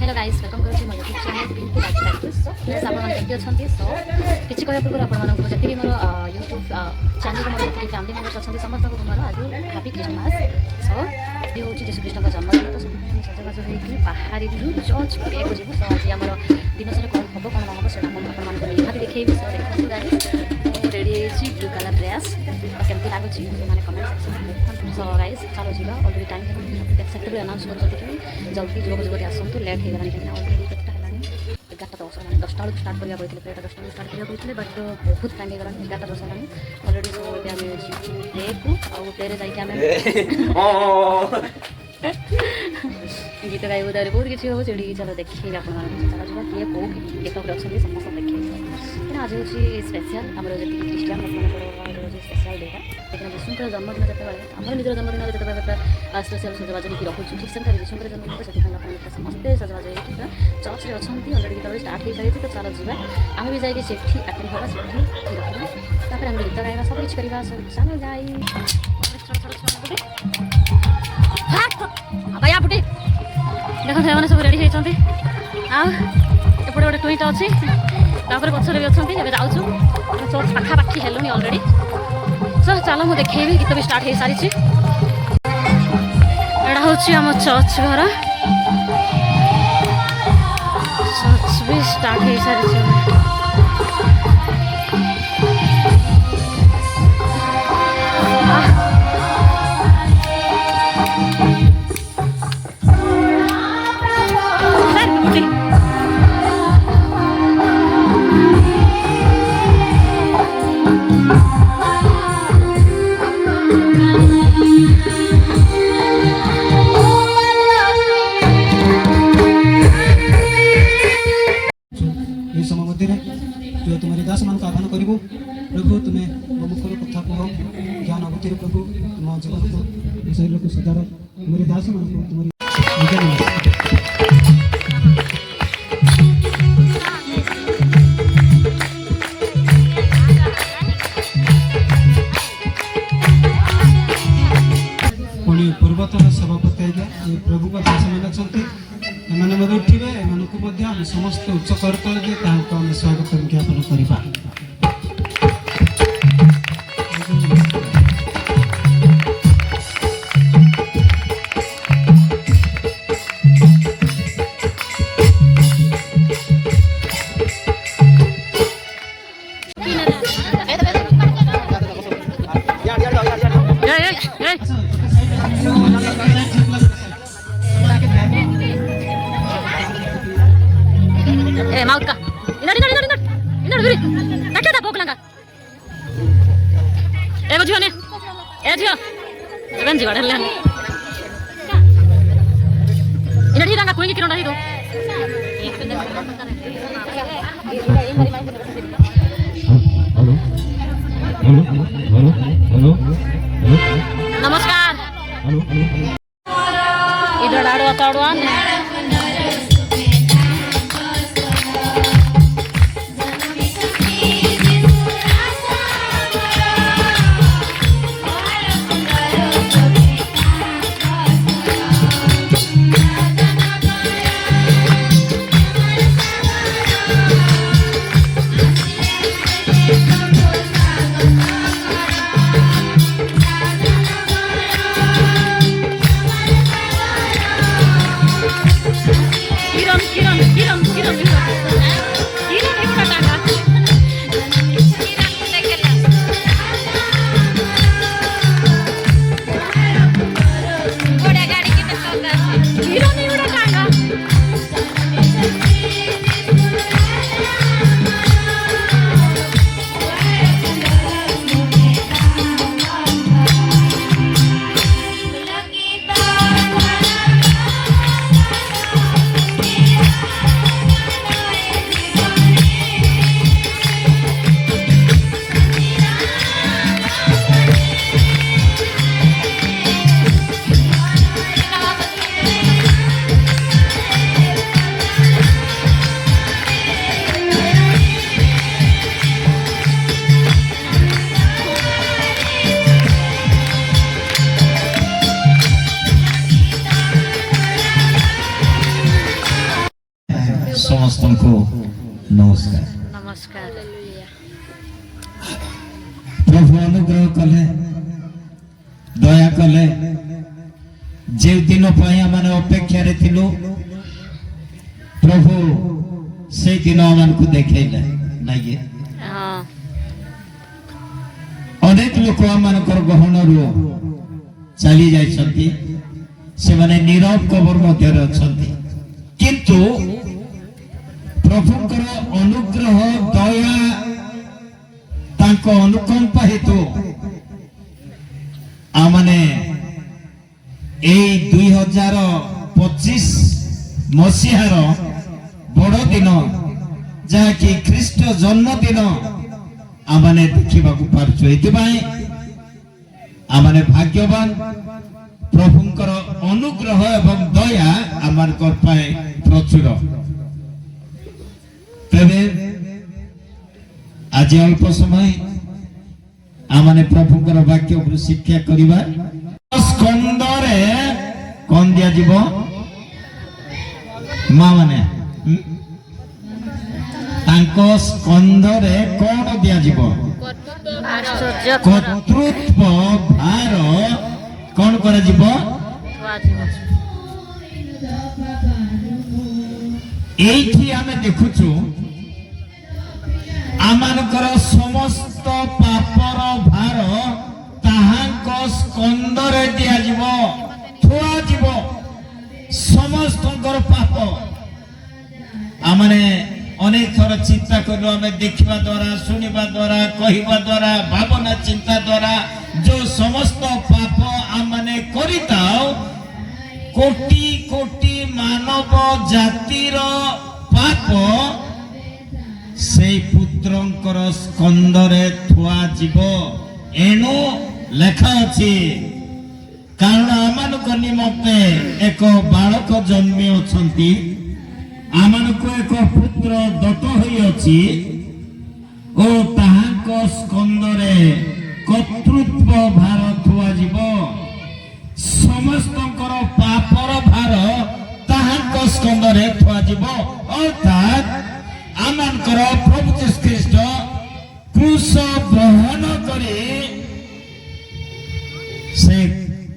Hello guys welcome करुँच मो YouTube channel Pinku lifestyle so please आपमती अच्छा सो किसी कह पूर्व आपको जी मोर यूट्यूब चैनल मोर जी फैमिली मेम्बर्स अच्छा समस्त को मोर आज हैप्पी क्रिसमस सो ये हूँ जीशु कृष्ण का जन्मदिन तो सजबाज होकर बाहर चर्च बुलाइक जीव सो आज आम दिन सारा कौन हम कौन हम से निहाती देखी सो देखो guys ready blue colour dress केमती लगुच मैंने कमेंट सेक्शन सो गाइस चलो जी अलरेडी टाइम से अनाउंस कर जल्दी युवक युवती आसतु लेट हो गलानी कहीं अलरेडी केटा है 11:10 है 10टा बेलू स्टार्ट करा कहते प्रेयर 10टा बेलू स्टार्ट करा कहते बट बहुत टाइम हो गलानी 11:10 है अलरेडी सो ये आम प्रे को आउ प्रे जाइए आम गीत गाइबू तार बहुत किसी हो चढ़ी चलो देखिए आप चलो जी किए कौ गीत अच्छा समस्त देखिए आज हूँ स्पेशल आम जी क्रिस्टियान लोक स्पेशल डेटा लेकिन यीशुंकर जन्मदिन जो आम निजर जन्मदिन जो स्पेशल सजबाज होकर रखुच्छू ठीक से यीशुंकर जन्मदिन तो से समस्ते सजबाज होकर चर्च में अच्छा अलरेडी गीत स्टार्ट हो सारी तो चलो जी आम भी जाइए सेठी आक्टिव हाँ सेठी रखा आम गीत गाइबा सब किसी करवा चलो जाए भैया फुटे देखो से सब रेडी होती आउटे गोटे टुईट अच्छी पचर भी अच्छा जाऊँ चर्च पाखापाखि हेलुनि अलरेडी सो चलो मुझे देखेबी गीत भी स्टार्ट हो सारी एटा हूँ आम चर्च घर चर्च भी स्टार्ट हो सारी तुम्हारे दास मान आह्वान करू प्रभु तुम्हें मुखर कथा कह ज्ञान अवतीर प्रभु तुम जीवन को शरीर को सुधार तुम्हारे दास मान तुम्हारी पुणी पूर्वतन सभापति आज्ञा ये प्रभु का दास मान अच्छा एम उठे एम समस्त उच्च करतल स्वागत ज्ञापन करवा माउट का इनर बिरी ताके ता पोकलांगा एगो झियो ने ए झियो एबन जी बाडले इनर हिरांगा कोई किरण रही दो हेलो नमस्कार इधर आड़वा ताड़वा समस्त को नमस्कार। नमस्कार। प्रभु अनुग्रह कले दया कले जे दिन मैंने अपेक्षा रे थिलु प्रभु से दिन आम को देखैले नाइए हाँ अनेक लोक आम गहन रू चली जाइछंती से माने नीरव कबर मध्य अछंती किंतु प्रभुकर अनुग्रह दया तांको अनुकंपा हेतु आमने 2025 मसीहार बड़ दिन जहाँकि ख्रीष्ट जन्मदिन आमने देखा पार्छु एथिपाई आमने भाग्यवान प्रभुंकर अनुग्रह एवं दया आमर पाए प्रचुर तेरे आज अल्प समय आमने प्रभुंकर वाक्य शिक्षा करिबा स्कंदरे कौन दिया जीव मां माने तांको स्कंदरे कौन दिया जीव कर्तृत्व भार कौन करा जीव एठी आमे देखुछु आमानकर समस्त पापर भार ताहांको स्कंदरे दिया जीव थुआ जीव समस्तंकर पाप आमने अनेक थर चिंता करलो आमे देखिबा द्वारा सुनिबा द्वारा कहिबा द्वारा भावना चिंता द्वारा जो समस्त पाप आमने करिताओ कोटि कोटि मानव जातिर पाप से पुत्रंकर स्कंदरे थुआ जीव एणु लेखा अछि कारण आमानक निमंते एक बालक जन्मी अछंती आमानक एक पुत्र दत्त होई अछि ओ ताहांक स्कंदरे कर्तृत्व भार थुआ जीव समस्तंकर पापर भार ताहांक स्कंदरे थुआ जीव अर्थात आमानकर प्रभु যীशु ख्रीष्ट क्रूस बहन करे से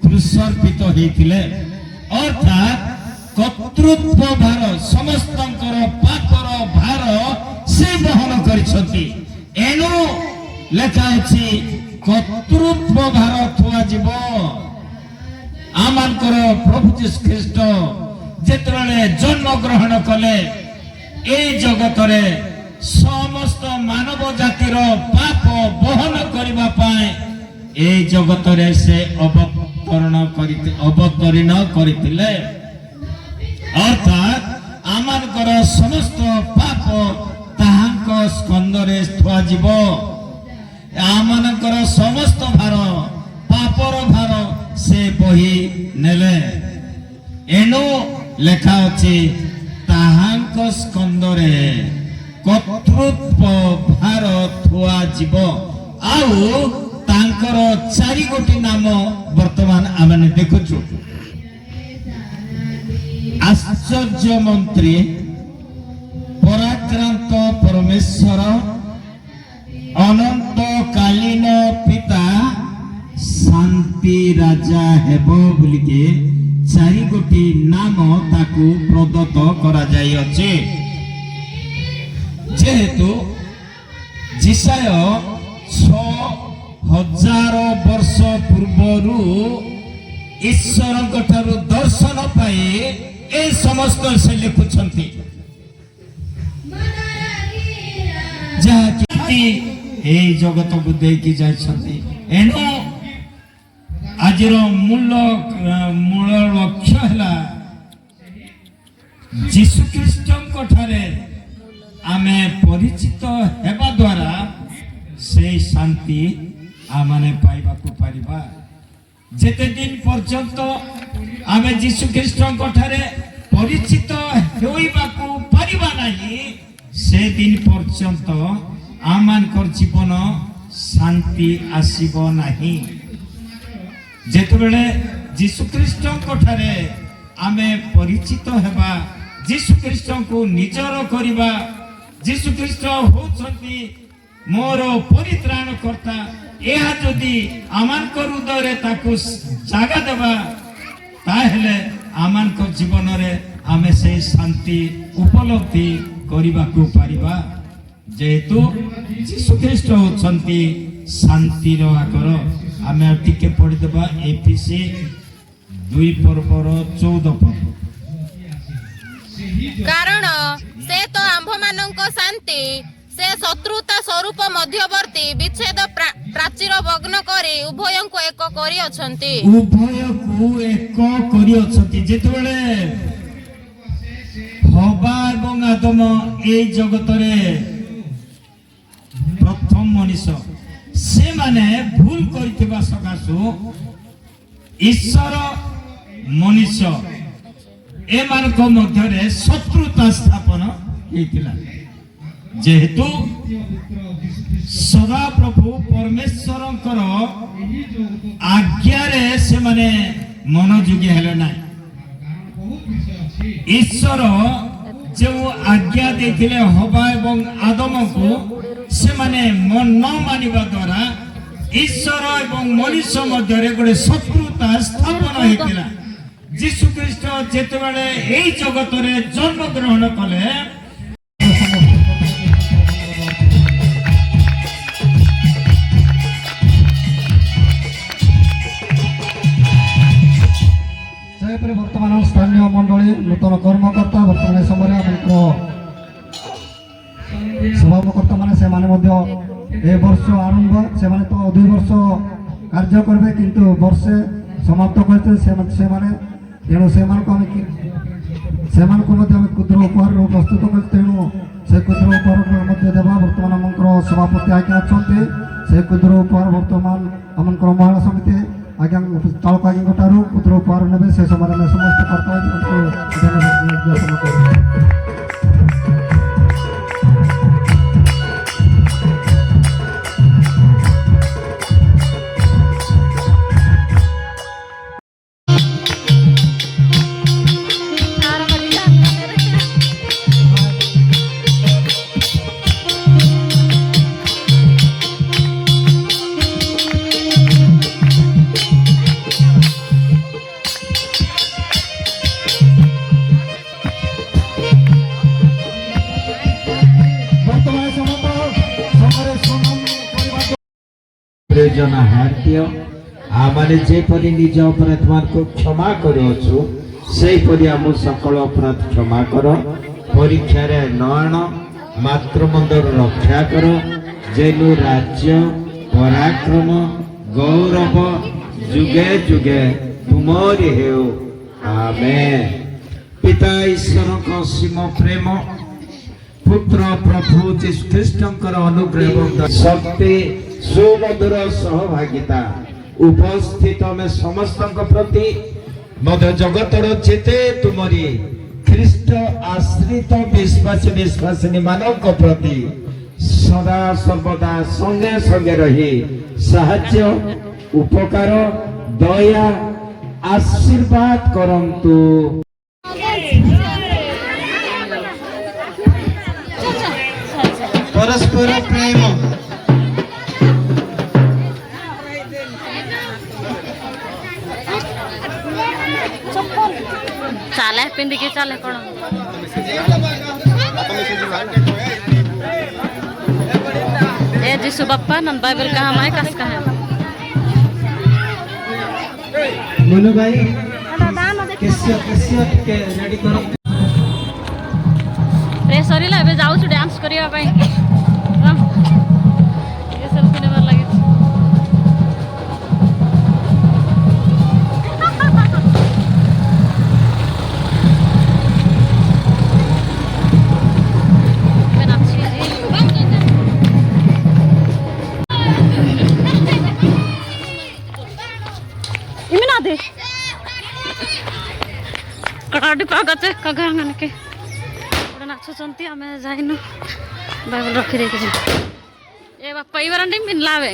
क्रूसर्पित होइथिले अर्थात कर्तृत्व भार समस्तंकर पापर भार से बहन करिसथि एनु लेखा अछि कर्तृत्व भार थुआ जीव आमानकर प्रभु যীशु ख्रीष्ट जेतबेले जन्म ग्रहण कले ए जगत रे समस्त मानव जातिर पाप बहन करबा पाए ए जगत रे से अवतरण करथिले अर्थात आमानकर समस्त पाप ताहांक स्कंदरे थुआ जीव आमानकर समस्त भार पापर भार से बही नेले एनु लेखा अछि ताहांक स्कंदरे कर्तृत्व भार थुआ जीव आउ तांकर चारि गोटी नाम वर्तमान आमने देखुछु आश्चर्य मंत्री पराक्रांत परमेश्वर अनंत कालीन पिता शांति राजा हेबो बोलिके चारि गोटी नाम ताकू प्रदत्त करा जाय अछि जेहेतु जिसाय 6000 वर्ष पूर्वरु ईश्वरଙ୍କ ଠାରୁ दर्शन पाए ए समस्त से लिखुछंती जहाँकि ए जगत को देकी जाइछंती एनो आजिर मूल लक्ष्य है जीशु ख्रीष्टଙ୍କ ठारे आमे परिचित हेबा द्वारा से शांति आमाने पाइबा को पारिबा जेते दिन पर्यंत आमे जीशु ख्रीष्टଙ୍କ ठारे परिचित होइबा को पारिबा नाही से दिन पर्यंत आमानकर जीवन शांति आसीबो नाही जेतेबेले जीशु ख्रीष्टଙ୍କ ठारे आमे परिचित हेबा जीशु ख्रीष्ट को निजर करवा जीशु ख्रीष्ट होउछंती मोर परित्राण करता यह जदि आमान हृदय ताकू जागा देवा ताहेले आमान जीवन रे आमे से शांति उपलब्धि करने को पारिबा जेहेतु जीशु ख्रीष्ट होउछंती शांति आकर आमे टिके पढ़ी देबा एफिसी 2 पर्वर 14 पद कारण से तो आम्भ मानक शांति से शत्रुता स्वरूप मध्यवर्ती विच्छेद प्राचीर भग्न करी उभय को एक करी अछंती उभय को एक करी अछंती जेतेबेले हवा एवं आदम ए जगत रे प्रथम मनुष्य से माने भूल करथिबा सकासु ईश्वर मनुष्य ए मानक मध्य शत्रुता स्थापन होइतिला जेहेतु सदा प्रभु परमेश्वर आज्ञा रे से माने मनोयोगी हेले ना ईश्वर जो आज्ञा देथिले हवा एवं आदम को से माने मन न मानिबा द्वारा ईश्वर एवं मनुष्य मध्य गोटे शत्रुता स्थापन होइतिला जीशु ख्रीष्ट जेतेबेले एई जगत रे जन्म ग्रहण कले वर्तमान स्थानीय मंडली नूतन कर्मकर्ता वर्तमान समय सभापकर्ता मैंने वर्ष आरंभ से तो 2 वर्ष कार्य करेंगे किंतु वर्षे समाप्त करते तेणु से क्षुद्र उपहार प्रस्तुत कर तेणु से क्षुद्र उपहार देवा बर्तमान आम सभापति आज्ञा अच्छा से क्षुद्र उपहार बर्तमान आम महिला समिति आज्ञा चालक आज्ञा ठारू क्षुद्र उपहार ने से समय समस्त प्रयोजन हार्य आमाने जेपरि निज अपराध को क्षमा करूछु सेपरि आम सकल अपराध क्षमा कर परीक्षा रे न आण मात्र मंदर रक्षा कर जेनु राज्य पराक्रम गौरव जुगे जुगे तुमरि हेउ आमेन। पिता ईश्वर को सीम प्रेम पुत्र प्रभु जीशु ख्रीष्टंकर अनुग्रह एवं शक्ति सुमधुर सहभागिता उपस्थित में समस्त प्रति मध्य जगतर जेते तुमरी ख्रीष्ट आश्रित विश्वास विश्वासिनी मानक प्रति सदा सर्वदा संगे संगे रही साहाय्य उपकार दया आशीर्वाद करंतु। परस्पर प्रेम चाले पिंदी के चाले कौन ए जीशु बाप्पा नन बाइबल कहाँ माय कस कहाँ मनु भाई कैसे के रेडी करो रे सरी ला बे जाऊ छु डांस करिया भाई ये सब सुने बार लगे कटाड़ी पागते कगांगन के ओडा नाचुचंती आमे जाइनु बाइबल रखी देके ए बाप्पा इवरंडी मिन लावे